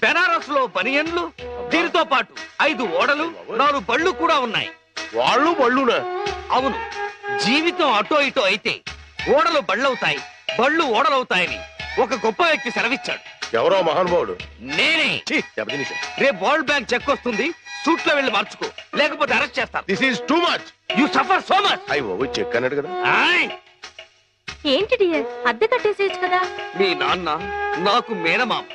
బెనారస్ లో బనియన్లు, దీనితో పాటు 5 ఓడలు, 4 బళ్ళు కూడా ఉన్నాయి. వాళ్ళు బళ్ళునా? అవును. జీవితం అటో ఇటో అయితే ఓడలు బళ్ళవుతాయి, బళ్ళు ఓడలవుతాయని ఒక గొప్ప వ్యక్తి సెలవిచ్చాడు. ఎవరో మహానుభావుడు. నేనే. రేపు వరల్డ్ బ్యాంక్ చెక్ వస్తుంది, సూట్ లో వెళ్ళి మార్చుకో, లేకపోతే అరెస్ట్ చేస్తాను. This is too much. You suffer so much. అయ్యో చెక్ అన్నాడు కదా. ఏంటి డియర్, అద్దె కట్టేసేయచ్చు కదా. మీ నాన్న నాకు మేనమామ.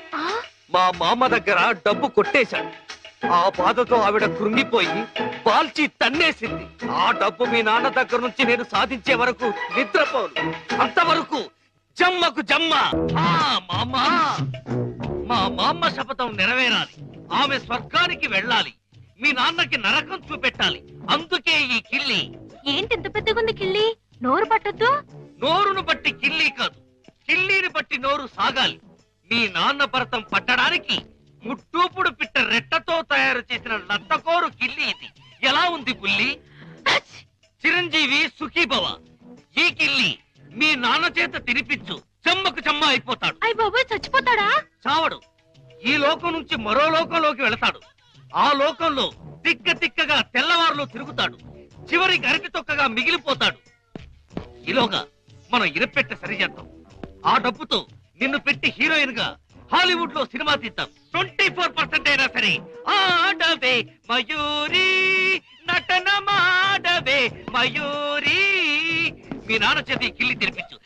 మా మామ దగ్గర డబ్బు కొట్టేశాడు. ఆ బాధతో ఆవిడ కృంగిపోయి పాల్చి తన్నేసింది. ఆ డబ్బు మీ నాన్న దగ్గర నుంచి నేను సాధించే వరకు నిద్రపోను. అంతవరకు జమ్మకు జమ్మ. మా మామ శపథం నెరవేరాలి. ఆమె స్వర్గానికి వెళ్ళాలి. మీ నాన్నకి నరకం చూపెట్టాలి. అందుకే ఈ కిల్లి. ఏంటి ఇంత పెద్దగుంది కిల్లి? నోరు పట్టొద్దు. నోరును బట్టి కిల్లి కాదు, కిల్లీని బట్టి నోరు సాగాలి. మీ నాన్న భరతం పట్టడానికి ముట్టూపుడు పిట్ట రెట్టతో తయారు చేసిన లత్తకోరు కిల్లి ఇది. ఎలా ఉంది బుల్లి? చిరంజీవి సుఖీభవ. ఈ కిల్లి మీ నాన్న చేత తినిపించు, చెమ్మకు చెమ్మ అయిపోతాడు. అయ్య బాబోయ్, చచ్చిపోతాడా? చావడు. ఈ లోకం నుంచి మరో లోకంలోకి వెళతాడు. ఆ లోకంలో తిక్క తిక్కగా తెల్లవారులో తిరుగుతాడు. చివరి గరికి తొక్కగా మిగిలిపోతాడు. ఈలోగా మనం ఇరపెట్ట సరిచేద్దాం. ఆ డబ్బుతో నిన్ను పెట్టి హీరోయిన్ గా హాలీవుడ్ లో సినిమా తీద్దాం. 24% అయినా సరే ఆడవే మయూరి, నటన మాడవే మయూరి. మీ నాన్న చేతి కిల్లి తినిపించు.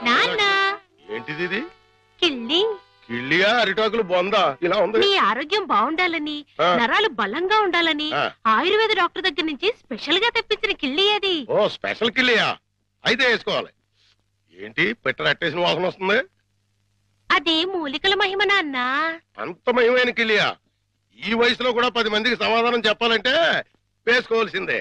నాన్న, ఏంటిది ఇది? కిల్లి. కిళ్ళియా అరిటాకులు బొందా? ఇలా ఉంది. మీ ఆరోగ్యం బాగుండాలని, నరాలు బలంగా ఉండాలని ఆయుర్వేద డాక్టర్ దగ్గర నుంచి స్పెషల్ గా తెప్పించిన కిల్లి అది. ఓ స్పెషల్ కిళ్ళియా? అయితే వేసుకోవాలి. ఏంటి పెట్ట అట్టేసిన వాసన వస్తుంది? అదే మూలికల మహిమ నాన్న. అంత మహిమైన కిళ్ళియా? ఈ వయసులో కూడా 10 మందికి సమాధానం చెప్పాలంటే వేసుకోవాల్సిందే.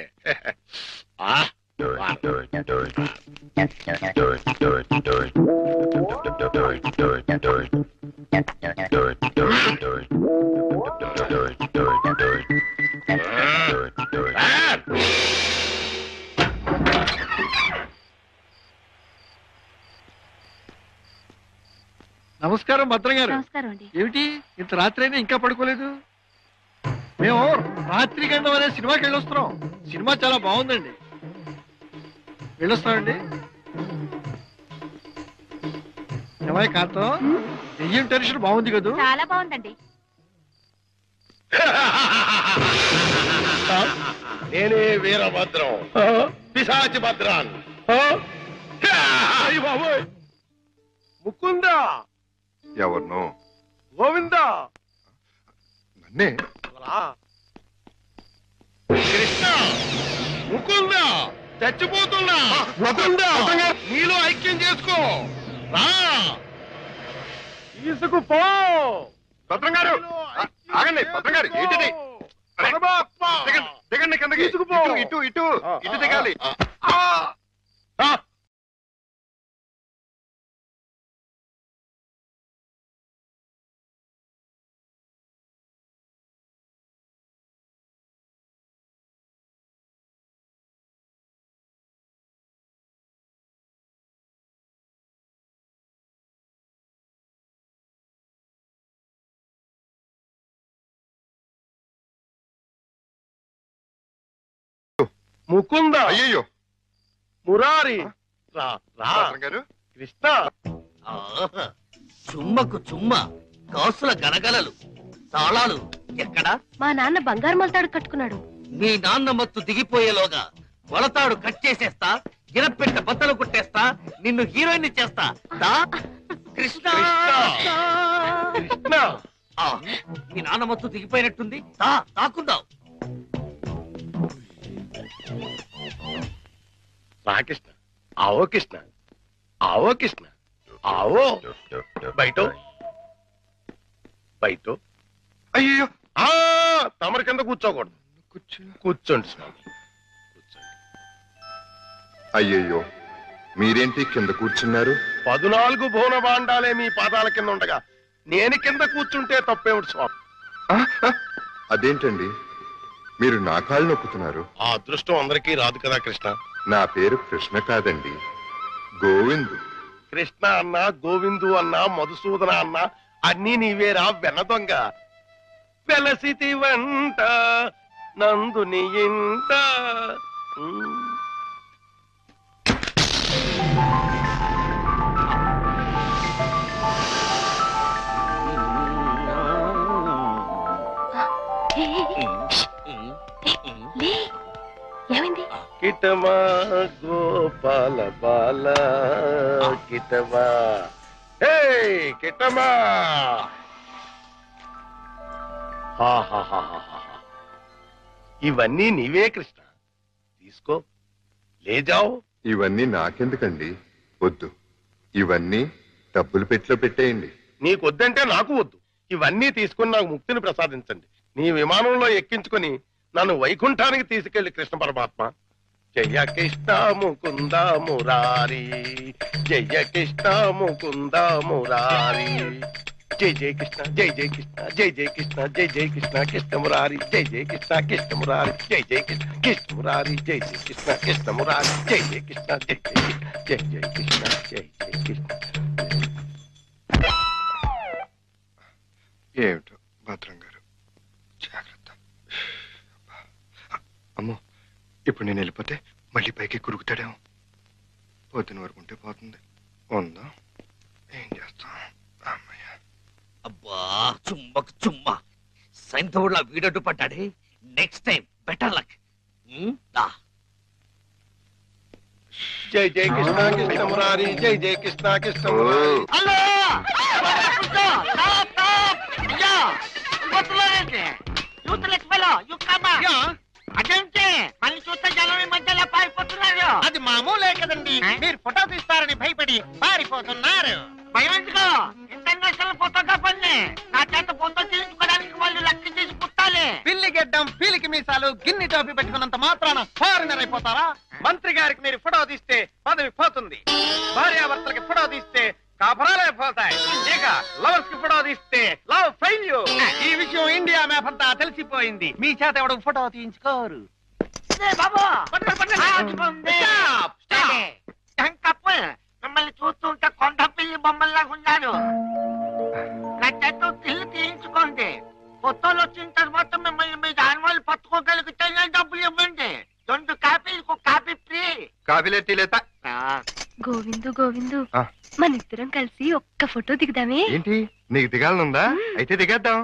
నమస్కారం భద్రం గారు. నమస్కారం అండి. ఏమిటి ఇంత రాత్రి అయినా ఇంకా పడుకోలేదు? మేము రాత్రి గండం అనే సినిమాకి వెళ్ళొస్తున్నాం. సినిమా చాలా బాగుందండి. వెళ్ళొస్తామండి. ఏమై కాంతం, దెయ్యం టెన్షన్ బాగుంది కదా? చాలా బాగుందండి. నేనే వీరభద్రం, పిశాచి భద్రాన్. ముకుందా? ఎవరినో? గోవిందా? నన్నే. కృష్ణ, ముకుందా, చచ్చిపోతున్నా. ముకుందా, నీలో ఐక్యం చేసుకో. రా, తీసుకుపో. భద్రం గారు ఆగండి. భద్రం గారు ఏంటిది? దిగండి కిందకి. తీసుకుపో. ఇటు ఇటు ఇటు దిగాలి. ముకుందా, అయ్యో మురారి, రా రా. భద్రం గారు. కృష్ణ, చుమ్మకు చుమ్మ, కాసుల గలగలలు, తాళాలు ఎక్కడా? మా నాన్న బంగారు మొలతాడు కట్టుకున్నాడు. మీ నాన్న మత్తు దిగిపోయేలోగా మొలతాడు కట్ చేసేస్తా, గిరపెట్ట బద్దలు కుట్టేస్తా, నిన్ను హీరోయిన్ చేస్తా. దా కృష్ణ. కృష్ణ, మీ నాన్న మత్తు దిగిపోయినట్టుంది. తాకుందాం. రా కృష్ణ. ఆవో కృష్ణ, ఆవో కృష్ణ, ఆవో. బయట బయట. అయ్యో తమరి కింద కూర్చోకూడదు. కూర్చోండి స్వామి, కూర్చోండి. అయ్యయ్యో, మీరేంటి కింద కూర్చున్నారు? 14 భువన భాండాలే మీ పాదాల కింద ఉండగా నేను కింద కూర్చుంటే తప్పేమిటి స్వామి? అదేంటండి, మీరు నా కాళ్ళు నొక్కుతున్నారు? ఆ అదృష్టం అందరికీ రాదు కదా కృష్ణ. నా పేరు కృష్ణ కాదండి, గోవిందు. కృష్ణ అన్న, గోవిందు అన్న, మధుసూదన అన్న అన్నీ నీవేరా వెన్న దొంగ. వెలసితి వంట నందుని ఇంట. ఏమైంది? కిటమా గోపాల బాల కిటమా. హే కిటమా. ఇవన్నీ నీవే కృష్ణ, తీసుకో, లేజావు. ఇవన్నీ నాకెందుకండి? వద్దు, ఇవన్నీ డబ్బులు పెట్టిలో పెట్టేయండి. నీకొద్దంటే నాకు వద్దు. ఇవన్నీ తీసుకుని నాకు ముక్తిని ప్రసాదించండి. నీ విమానంలో ఎక్కించుకుని నన్ను వైకుంఠానికి తీసుకెళ్లి కృష్ణ పరమాత్మ. జయ కృష్ణ ముకుంద మురారి, జయ కృష్ణ ముకుంద మురారి. జై జయ కృష్ణ, జై జయ కృష్ణ, జై జయ కృష్ణ, జై జయ కృష్ణ కృష్ణ మురారి, జై జయ కృష్ణ కృష్ణ మురారి, జై జయ కృష్ణ కృష్ణ మురారి, జై జయ కృష్ణ కృష్ణ మురారి, జై జయ కృష్ణ, జై జయ కృష్ణ, జై జయ కృష్ణ, జై జయ కృష్ణ. ఏమిటో భద్రం గారు, జాగ్రత్త. అమ్మో, ఇప్పుడు నేను వెళ్ళిపోతే మళ్ళీ పైకి కురుకుతాడేమో. పొద్దున వరకు ఉంటే పోతుంది. ఉందా, ఏం చేస్తాం? అమ్మయ్య. అబ్బా చుమ్మకు చుమ్మ, సైంధవుడిలా వీడడ్డు పడ్డాడే. Next time better luck. జై జయ కృష్ణ కృష్ణ మురారి, జై జయ కృష్ణ కృష్ణ మురారి. అదేంటి మళ్ళీ చూస్తే జనం ఈ మధ్యలో పారిపోతున్నారు? అది మామూలే కదండి. మీరు ఫోటో తీస్తారని భయపడి పారిపోతున్నారు. భయం ఎందుకు? ఇంటర్నేషనల్ ఫోటోగ్రాఫర్ని నా చేత ఫోటో తీయించుకోవడానికి వాళ్ళు లెక్క చేసి పుట్టాలి. పిల్లి గెడ్డం, పీలికి మీసాలు, గిన్ని టోపీ పెట్టుకున్నంత మాత్రాన ఫారినర్ అయిపోతారా? మంత్రి గారికి మీరు ఫోటో తీస్తే పదవి పోతుంది. భార్యాభర్తలకి ఫోటో తీస్తే కాపురాలే పోతాయి. ఇక లవర్స్ కి ఫోటో తీస్తే లవ్ ఫెయిల్యూర్. ఈ విషయం ఇండియా మ్యాప్ అంతా తెలిసిపోయింది. మీ చేత ఎవడు ఫోటో తీయించుకోరు. మిమ్మల్ని చూస్తుంటే కొండ పిల్లి బొమ్మల్లాగా ఉన్నారు. నా చేత ఇల్లు తీయించుకోండి. ఫోటోలు వచ్చిన తర్వాత మిమ్మల్ని మీ దానివాళ్ళు పట్టుకోగలిగితే డబ్బులు ఇవ్వండి. 2 కాపీలకు కాపీ ఫ్రీ. కాఫీలే టీలేత. గోవిందు గోవిందు, మన ఇద్దరం కలిసి ఒక్క ఫోటో దిగుదామే? ఏంటి, నీకు దిగాలనుందా? అయితే దిగేద్దాం.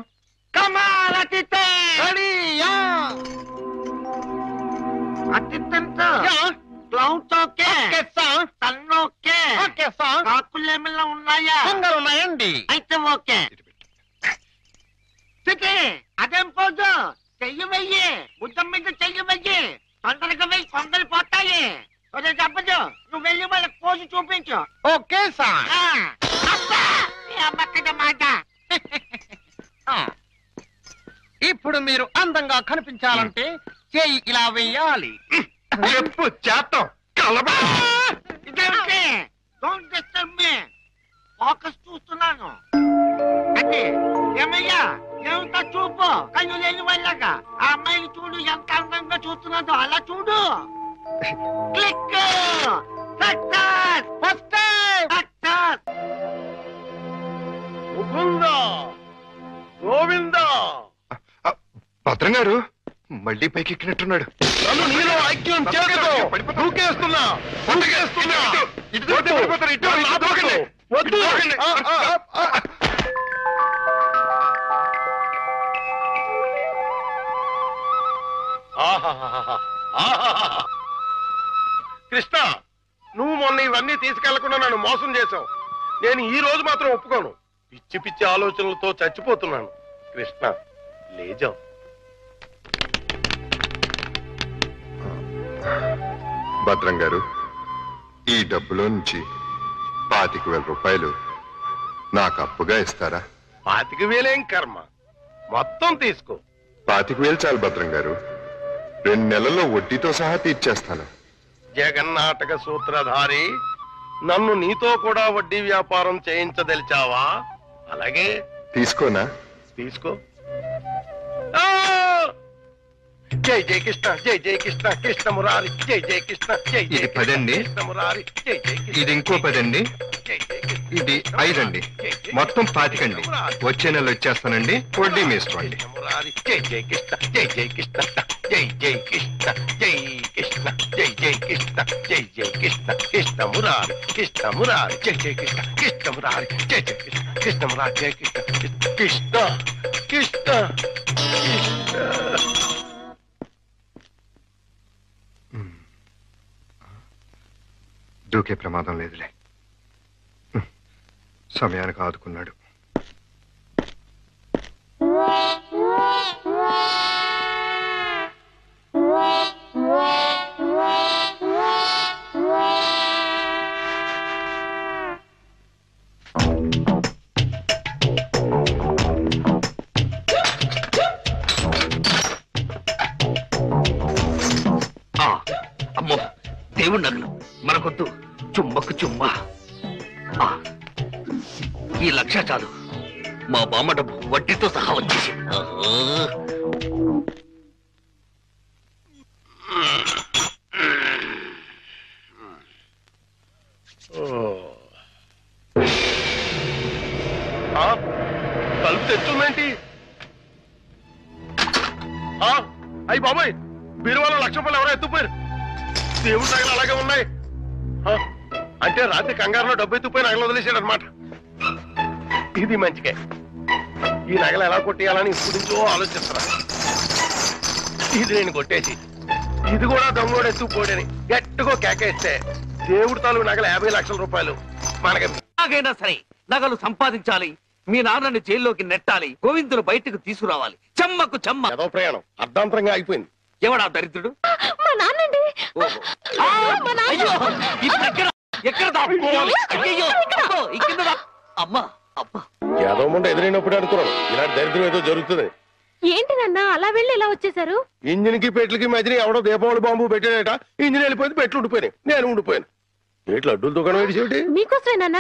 కాకులేమిలా ఉన్నాయా? ఉన్నాయండి. అయితే ఓకే. అదేం పోదు, చెయ్యి వెయ్యి, బుద్ధం మీద చెయ్యి వెయ్యి. తొందరగా వెయ్యి, కొందరు పోతాయి. చెప్పదు, నువ్వు వెళ్ళి వాళ్ళకి పోసి చూపించు. Okay sir. మాట. ఇప్పుడు మీరు అందంగా కనిపించాలంటే చెయ్యి ఇలా వెయ్యాలి. చెప్పు చేస్తాం. ఇదేంటి? Don't disturb me. ఫోకస్ చూస్తున్నాను. అంటే ఏమయ్యా, ఏమిటో చూపు. కళ్ళు లేని వాళ్ళగా ఆ అమ్మాయిని చూడు, ఎంత అందంగా చూస్తున్నాదో అలా చూడు. Click. Success. First success. Mukunda, Govinda. భద్రం గారు మళ్ళీ పైకి ఎక్కినట్టున్నాడు. నన్ను నీలో ఐక్యం చేయదు. దూకేస్తున్నా, దూకేస్తున్నా. వద్దు. కృష్ణ, నువ్వు మొన్న ఇవన్నీ తీసుకెళ్లకుండా నన్ను మోసం చేశావు. నేను ఈ రోజు మాత్రం ఒప్పుకోను. పిచ్చి పిచ్చి ఆలోచనలతో చచ్చిపోతున్నాను. కృష్ణ, లేజాం. భద్రం గారు, ఈ డబ్బులో నుంచి 25,000 రూపాయలు నాకు అప్పుగా ఇస్తారా? 25,000 కర్మ, మొత్తం తీసుకో. 25,000 చాలు భద్రం గారు. 2 నెలల్లో వడ్డీతో సహా తీర్చేస్తాను. జగన్నాటక సూత్రధారి, నన్ను నీతో కూడా వడ్డీ వ్యాపారం చేయించదలిచావా? అలాగే తీసుకోనా? తీసుకో. జై జై కృష్ణ జై జై కృష్ణ కృష్ణ మురారి జై జై కృష్ణ జై జై ఇది 10 అండి. కృష్ణ మురారి జై జై కృష్ణ. ఇది ఇంకో 10 అండి. జై జై కృష్ణ. ఇది 5 అండి. మొత్తం 25 అండి. వచ్చే నెల వచ్చేస్తానండి. వడ్డీ మీ ఇష్టం అండి. మురారి జై జై కృష్ణ జై జై కృష్ణ జై జై కృష్ణ జై కృష్ణ జై జై కృష్ణ జై జై కృష్ణ కృష్ణ మురారి జై జై కృష్ణ కృష్ణ మురారి జై జై కృష్ణ కృష్ణ మురారి జై కృష్ణ కృష్ణ కృష్ణ కృష్ణ. దూకే ప్రమాదం లేదులే. సమయానికి ఆదుకున్నాడు. అమ్మో దేవుడి నగలు మనకొద్దు. చుమ్మకు చుమ్మా. ఈ 1,00,000 చాలు. మా బామ్మ డబ్బు వడ్డీతో సహా వచ్చేసి. తలుపు తెచ్చుందేంటి? అయ్యి బాబాయ్, బీరువాలో 1,00,000 రూపాయలు ఎవరో ఎత్తుపోయారు. దేవుడి నగలు అలాగే ఉన్నాయి. అంటే రాత్రి కంగారులో డబ్బు ఎత్తుపోయి నగలు వదిలేశాడు అనమాట. ఇది మంచిగా. ఈ నగలు ఎలా కొట్టేయాలని ఇప్పుడు నుంచో ఆలోచిస్తున్నా. ఇది నేను కొట్టేసి ఇది కూడా దొంగోడు ఎత్తుకుపోడని గట్టిగా కేకేస్తే దేవుడి తాలూ నగలు 50,00,000 రూపాయలు మనకి. ఎలాగైనా సరే నగలు సంపాదించాలి. మీ నాన్నని జైల్లోకి నెట్టాలి. గోవిందును బయటకు తీసుకురావాలి. చెమ్మకు చెమ్మ. ఏదో ప్రయాణం అర్ధాంతరంగా అయిపోయింది. ఎవడా దరిద్రుడు? మా నాన్నండి. అయ్యో, ఎక్కడ దాక్కోవాలి? అయ్యో, అమ్మా అబ్బా. ఏదో ముందు ఎదురైనప్పుడు అనుకున్నాను ఇలాంటి దరిద్రం ఏదో జరుగుతుంది. ఏంటి నాన్న అలా వెళ్ళి ఎలా వచ్చేసారు? ఇంజిన్ కి పెట్లకి మధ్యన ఎవడో దీపావళి బాంబు పెట్టాడట. ఇంజిన్ వెళ్ళిపోయింది, పెట్లు ఉండిపోయినాయి. నేను ఉండిపోయాను. ఏట్లు అడ్డుల దుకాణం ఏడిచేటి? మీకోసమే నాన్న,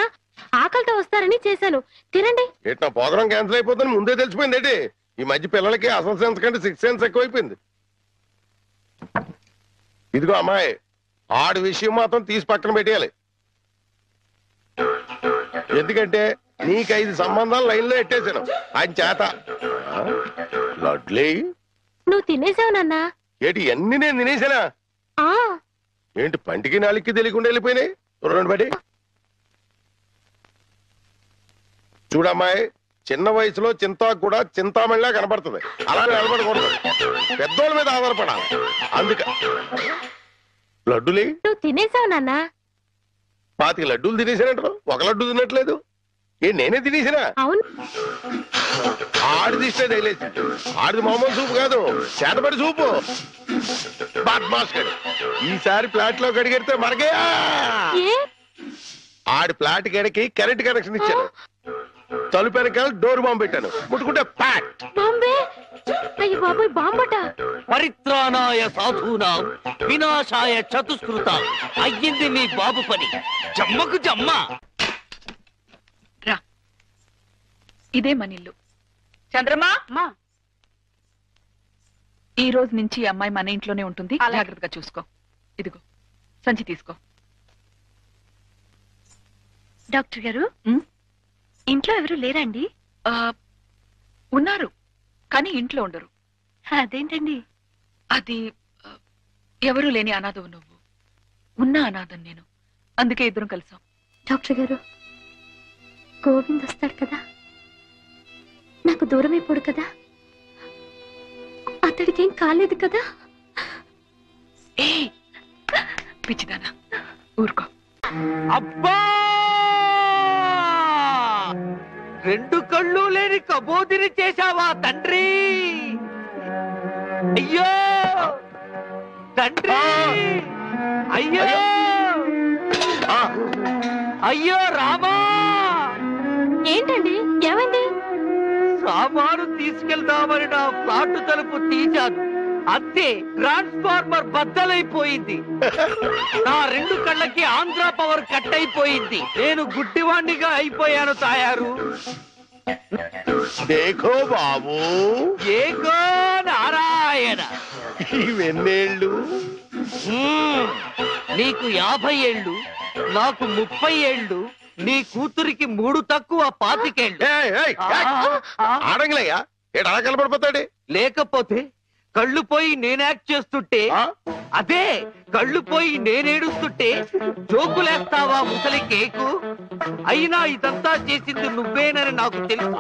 ఆకలితో వస్తారని చేశాను. తినండి. ఏట్నా ప్రోగ్రాం క్యాన్సిల్ అయిపోతుందని ముందే తెలిసిపోయింది ఏంటి? ఈ మధ్య పిల్లలకి అసలు సెన్స్ కంటే 6th సెన్స్ ఎక్కువైపోయింది. ఇదిగో అమ్మాయి, ఆడి విషయం మాత్రం తీసి పక్కన పెట్టేయాలి. ఎందుకంటే నీకు 5 సంబంధాలు లైన్లో ఎట్టేశాను ఆయన చేత. లడ్లీ, నువ్వు తినేసావు నాన్న. ఏంటి అన్ని నేను తినేసానా? ఏంటి పంటికి నాలికి తెలియకుండా వెళ్ళిపోయినాయి? 2 బడి చూడమ్మాయి, చిన్న వయసులో చింతాకు కూడా చింతామణిలా కనపడుతుంది. అలా నిలబడకూడదు, పెద్దోళ్ళ మీద ఆధారపడాలి. అందుక లడ్డులే నువ్వు తినేసావు నాన్న. 25 లడ్డూలు తినేసానంటారు, 1 లడ్డు తినట్లేదు. నేనే తినేసినా? అవును. ఆడిది ఇష్టే తగిలేసి. ఆడిది మామూలు సూపు కాదు, చేతబడి సూపు. బాద్మాస్ గడు ఈసారి ఫ్లాట్ లో కడిగెడితే మనకే. ఆడి ఫ్లాట్ గడికి కరెంట్ కనెక్షన్ ఇచ్చాను. తలుపు వెనకాల డోర్ బాంబు పెట్టాను. ముట్టుకుంటే ప్యాట్ బాంబే. అయ్యో బాబోయ్, బాంబట. పరిత్రాణాయ సాధూనాం వినాశాయ చతుష్కృత. అయ్యింది మీ బాబు పని. జమ్మకు జమ్మ. రా, ఇదే మన ఇల్లు. చంద్రమా, ఈ రోజు నుంచి ఈ అమ్మాయి మన ఇంట్లోనే ఉంటుంది. జాగ్రత్తగా చూసుకో. ఇదిగో సంచి తీసుకో. డాక్టర్ గారు, ఇంట్లో ఎవరు లేరండి? ఉన్నారు, కానీ ఇంట్లో ఉండరు. అదేంటండి? అది ఎవరూ లేని అనాథవు నువ్వు, ఉన్న అనాథం నేను. అందుకే ఇద్దరం కలిసాం. డాక్టర్ గారు, గోవింద్ వస్తాడు కదా, నాకు దూరం అయిపోడు కదా, అతడికి ఏం కాలేదు కదా? ఏ పిచ్చిదానా, ఊరుకో. అబ్బా, 2 కళ్ళు లేని కబోదిని చేశావా తండ్రి? అయ్యో తండ్రి, అయ్యో అయ్యో రామా. ఏంటండి, ఏమైంది? సామాను తీసుకెళ్దామని నా ఫ్లాట్ తలుపు తీశాను. అంతే, ట్రాన్స్ఫార్మర్ బద్దలైపోయింది. నా 2 కళ్ళకి ఆంధ్ర పవర్ కట్ అయిపోయింది. నేను గుడ్డివాణ్ణిగా అయిపోయాను తాయారు. దేఖో బాబు, ఏకో నారాయణ. ఇవెన్నేళ్ళు? నీకు 50 ఏళ్ళు, నాకు 30 ఏళ్ళు, నీ కూతురికి 3 తక్కువ 25 ఏళ్ళు. ఆడంగిలయ్యా ఏడు అలా కలపడిపోతాడు. లేకపోతే కళ్ళు పోయి నేను యాక్ట్ చేస్తుంటే, అదే కళ్ళు పోయి నేనేడుస్తుంటే జోకులేస్తావా ముసలి కేకు? అయినా ఇదంతా చేసింది నువ్వేనని నాకు తెలుసు.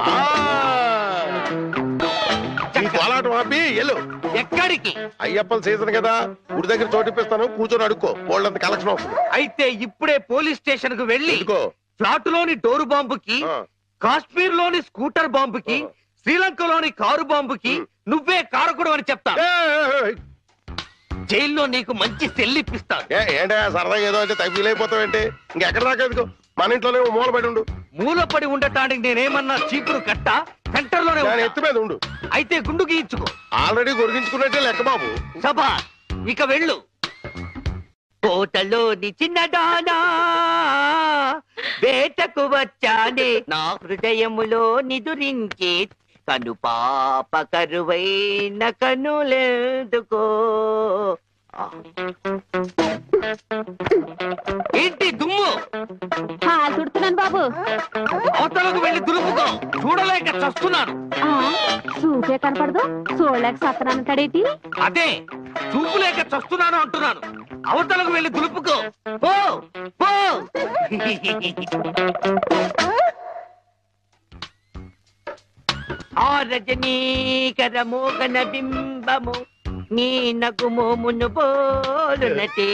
కోలాటం ఆపి ఎల్లు. ఎక్కడికి? అయ్యప్పల సీజన్ కదా, గుడి దగ్గర చోటిపిస్తాను, కూర్చొని అడుక్కో, వాళ్ళంత కలెక్షన్ అవుతుంది. అయితే ఇప్పుడే పోలీస్ స్టేషన్ కు వెళ్ళి ఫ్లాట్ లోని డోరు బాంబుకి, కాశ్మీర్ లోని స్కూటర్ బాంబుకి, శ్రీలంకలోని కారు బాంబుకి నువ్వే కారకుడు అని చెప్తా. జైల్లో నీకు మంచి సెల్లిప్పిస్తాను. ఏంటా సరదాగా ఏదో అంటే ఫీల్ అయిపోతావేంటి? ఇంకెక్కడ దాకా ఎందుకు, మన ఇంట్లోనే మూలపడి ఉండు. మూలపడి ఉండటానికి నేనేమన్నా చీపురు కట్ట? సెంటర్ లోనే ఎత్తు మీద ఉండు. అయితే గుండు గీయించుకో. ఆల్రెడీ గొరిగించుకున్నట్టే లెక్క బాబు. సభా ఇక వెళ్ళు. కోటలోని చిన్నదానా వేటకు వచ్చానే, నా హృదయములో నిదురించే కను పాప కరువైన కనులెందుకో. ఏంటి దుమ్ము? చుడుతున్నాను బాబు. అవతలకు వెళ్ళి దులుపుకో, చూడలేక చస్తున్నాను. చూపే కనపడదు, చూడలేక సత్తనాను కడేటి. అదే చూపులేక చస్తున్నాను అంటున్నాను. అవతలకు వెళ్ళి దులుపుకో, పో పో. ఆ రజనీకర మోగన బింబము నీ నగుమోమును పోలునటే.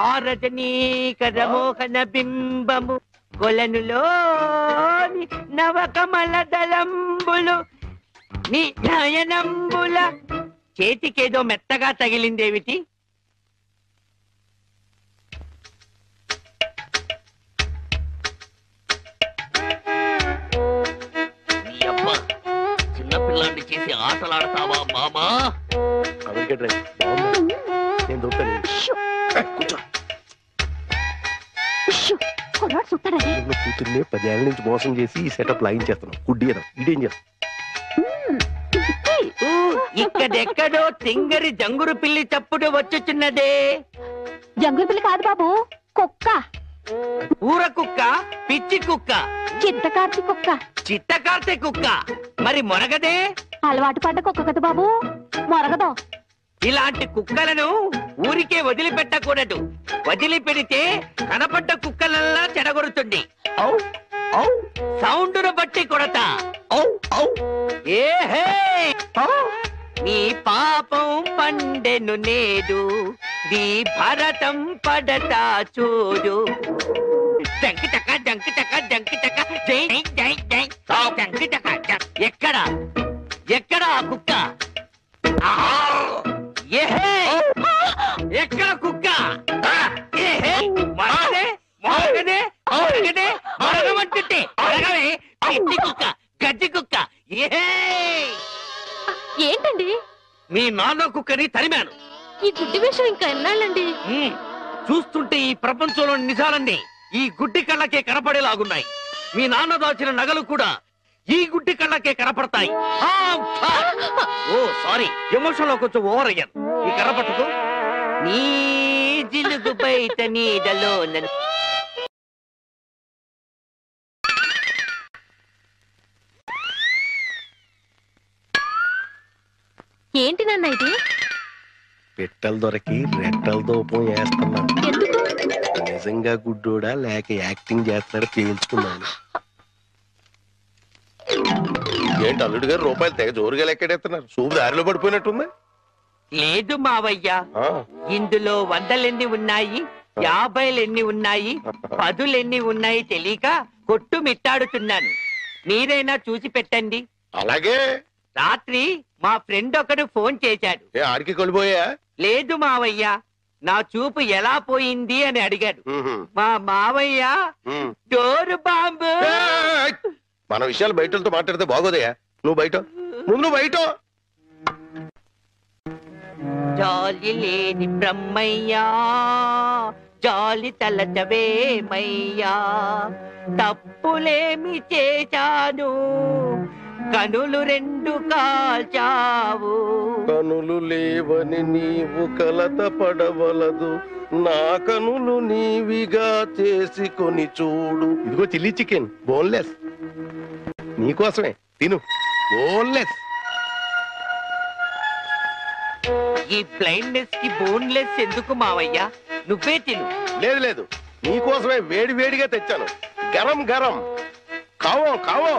ఆ రజనీకర మోహన బింబము కొలనులోని నవకమల దళంబులు నీ నయనంబుల. చేతికేదో మెత్తగా తగిలిందేమిటి? చిన్నపిల్లాన్ని చేసి ఆటలాడతావా మామా? కూతుర్ని 10 ఏళ్ళ నుంచి మోసం చేసి ఈ సెటప్ లాగించేస్తున్నాం. గుడ్డి ఇదేం చేస్తాం? ఇక్కడెక్కడో తింగరి జంగురు పిల్లి చప్పుడు వచ్చుచున్నదే. జంగురు పిల్లి కాదు బాబు, కుక్క. ఊర కుక్క, పిచ్చి కుక్క, చిత్తకార్తి కుక్క. చిత్తకార్తె కుక్క మరి మొరగదే? అలవాటు పడ్డ కుక్క కదా బాబు, మొరగదు. ఇలాంటి కుక్కలను ఊరికే వదిలిపెట్టకూడదు. వదిలిపెడితే కనపడ్డ కుక్కలల్లా చెడగొడుతుంది. సౌండును బట్టి కొడతా. ఏహే, నీ పాపం పండెను నేడు, నీ భరతం పడతా చూడు. జంకి చక్క జంకి చక్క జంకి చక్క జై జై జై జంకి చక్క. ఎక్కడ ఎక్కడ ఆ కుక్క? ఏహే, ఎక్కడ కుక్క? ఏహే, మరగదే మరగదే మరగదే మరగమంటుంటే మరగవే. పిచ్చి కుక్క, గజ్జి కుక్క. ఏహే, ఏంటండి? మీ నాన్న కుక్కని తరిమాను. ఈ గుడ్డి విషయం ఇంకా ఎన్నాళ్ళండి? చూస్తుంటే ఈ ప్రపంచంలోని నిజాలన్నీ ఈ గుడ్డి కళ్ళకే కనపడేలాగున్నాయి. మీ నాన్న దాచిన నగలు కూడా ఈ గుడ్డి కళ్ళకే కనపడతాయి. ఓ సారీ, ఎమోషన్ లో కొంచెం ఓవర్ అయ్యాను. ఈ కర్ర పట్టుకో. నీ జిలుగు బయట నీడలో ఏంటి నాన్న ఇది? పెట్టెలు దొరికి రెట్టల దూపం వేస్తున్నా. ఎందుకు? నిజంగా గుడ్డోడా లేక యాక్టింగ్ చేస్తున్నాడు తేల్చుకున్నాను. ఏంటి అల్లుడు గారు రూపాయలు తెగ జోరుగా లెక్కెడేస్తున్నారు? సూపు దారిలో పడిపోయినట్టుంది. లేదు మావయ్య, ఇందులో 100 ఉన్నాయి, 50 ఉన్నాయి, 10 ఉన్నాయి తెలియక కొట్టు మిట్టాడుతున్నాను. మీరైనా చూసి పెట్టండి. అలాగే. రాత్రి మా ఫ్రెండ్ ఒకడు ఫోన్ చేశాడు. ఆడికి కొలిపోయా? లేదు మావయ్య, నా చూపు ఎలా పోయింది అని అడిగాడు. మా మావయ్య డోరు బాంబు. మన విషయాలు బయటతో మాట్లాడితే బాగోదయా. నువ్వు బయట, ముందు నువ్వు బయట. జాలి లేని బ్రహ్మయ్యా, జాలి తలచవేమయ్యా, తప్పులేమి చేశాను, కనులు రెండు కాల్చావు. కనులు లేవని నీవు కలత పడవలదు, నా కనులు నీవిగా చేసుకొని చూడు. ఇదిగో చిల్లీ చికెన్ బోన్లెస్, నీకోసమే తిను. బోన్లెస్. ఈ బ్లైండ్నెస్ కి బోన్లెస్ ఎందుకు మావయ్యా? నువ్వే తిను. లేదు లేదు, నీకోసమే వేడి వేడిగా తెచ్చాను. గరం గరం. కావో కావో,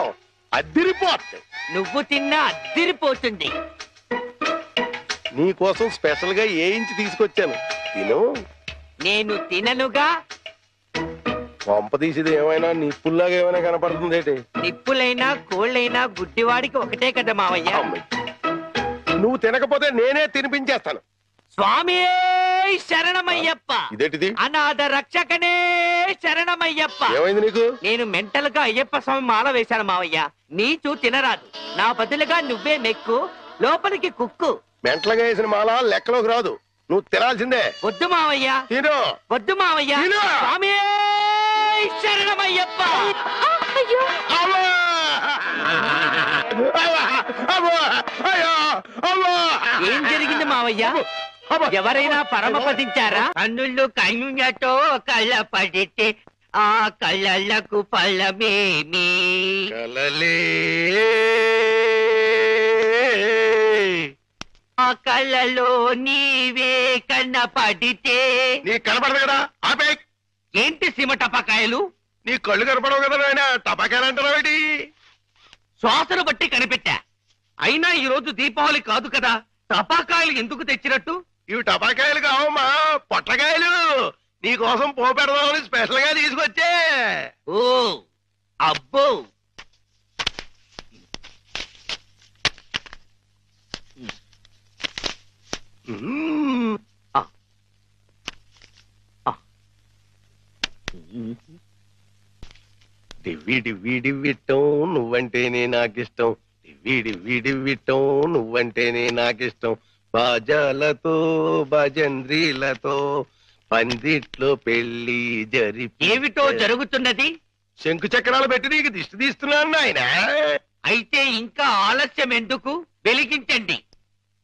అద్దిరిపోతుంది. నువ్వు తిన్నా అద్దిరిపోతుంది. నీకోసం స్పెషల్ గా ఏ ఇంచి తీసుకొచ్చాను, తిను. నేను తిననుగా. పంప తీసేది ఏమైనా నిప్పుల్లాగా ఏమైనా కనపడుతుంది ఏంటి? నిప్పులైనా కోళ్ళైనా గుడ్డివాడికి ఒకటే కదా మావయ్య. నువ్వు తినకపోతే నేనే తినిపించేస్తాను. స్వామి శరణమయ్యప్ప. ఇదేంటిది? అనాథ రక్షకనే శరణమయ్యప్ప. ఏమైంది నీకు? నేను మెంటల్ గా అయ్యప్ప స్వామి మాల వేశాను మావయ్య. నీచు తినరాదు, నా బదులుగా నువ్వే మెక్కు, లోపలికి కుక్కు. మెంటలుగా వేసిన మాల లెక్కలోకి రాదు, నువ్వు తినాల్సిందే. వద్దు మావయ్య, తిను. వద్దు మావయ్య. తిను. స్వామి శరణమయ్యప్ప. అయ్యో అవ్వా! అవ్వా! అవ్వా! అయ్యో! అవ్వా! ఏం జరిగింది మావయ్య? అవ్వా! ఎవరైనా పరమపదించారా? కన్నుళ్ళు కన్నుతో కళ్ళ పడితే ఆ కళ్ళకు ఫలమేమి? కలలే ఆ కళ్ళలో నీవే కన్న పడితే. నీ కనపడదు కదా, ఆపే. ఏంటి సీమ టపాకాయలు? నీ కళ్ళు కనపడవు కదా నాయన, టపాకాయలు అంటారా? శ్వాసను బట్టి కనిపెట్టా. అయినా ఈ రోజు దీపావళి కాదు కదా, టపాకాయలు ఎందుకు తెచ్చినట్టు? ఇవి టపాకాయలు కావమ్మా, పొట్లకాయలు. నీకోసం పోపెడదామని స్పెషల్ గా తీసుకొచ్చే. ఓ అబ్బో, డివ్వి డివ్వి డివ్విట్టం నువ్వంటేనే నాకిష్టం, డివ్వి డివ్వి డివ్విట్టం నువ్వంటేనే నాకిష్టం. బాజాలతో భజంద్రీలతో పందిట్లో పెళ్లి ఏమిటో జరుగుతున్నది? శంకు చక్రాలు పెట్టి నీకు దిష్టి తీస్తున్నాను నాయన. అయితే ఇంకా ఆలస్యం ఎందుకు? వెలిగించండి.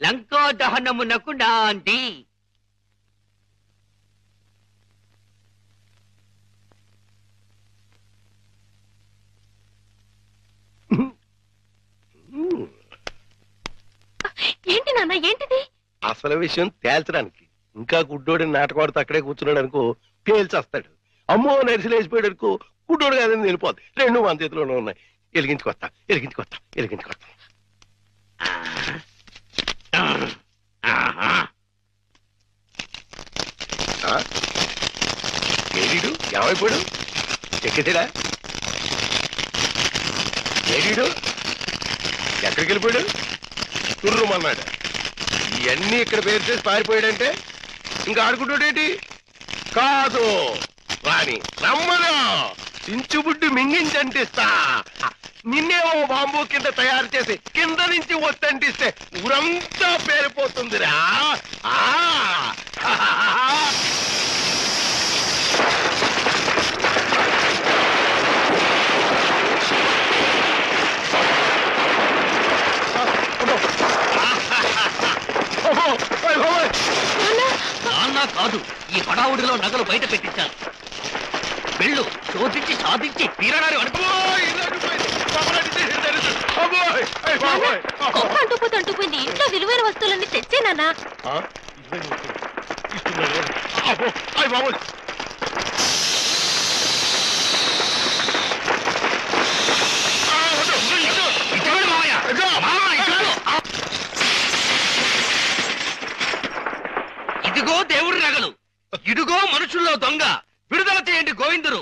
లంకా దహనమునకు నాంది. ఏంటి నాన్న, ఏంటిది? అసలు విషయం తేల్చడానికి. ఇంకా గుడ్డోడి నాటకవాడితో అక్కడే కూర్చున్నాడు అనుకో, పేల్చేస్తాడు. అమ్మో నరిసిలేసిపోయాడు అనుకో, గుడ్డోడు కాదని వెళ్ళిపోద్ది. రెండు మన చేతిలోనే ఉన్నాయి. ఎలిగించుకొస్తా ఎలిగించుకొస్తా ఎలిగించుకొస్తా. ఏడీడు ఏమైపోయాడు? ఎక్కేసాడా? ఏడీడు ఎక్కడికి వెళ్ళిపోయాడు? తుర్రుమన్నాడు. ఇవన్నీ ఇక్కడ పేరు చేసి పారిపోయాడంటే ఇంకా ఆడుకుంటాడేంటి? కాదు రాని రమ్మను, చించుబుడ్డి మింగించంటిస్తా. నిన్నేమో బాంబు కింద తయారు చేసి కింద నుంచి ఒత్తంటిస్తే ఊరంతా పేరిపోతుందిరా. నాన్న కాదు, ఈ హడావుడిలో నగలు బయట పెట్టించాలి. వెళ్ళు, శోధించి సాధించి తీరడారి అనుకో. గొప్ప అంటుపోతే అంటుపోయింది. ఇంట్లో విలువైన వస్తువులన్నీ తెచ్చేనా? ఇదిగో దేవుడి నగలు, ఇదిగో మనుషుల్లో దొంగ. విడుదల చేయండి గోవిందుడు.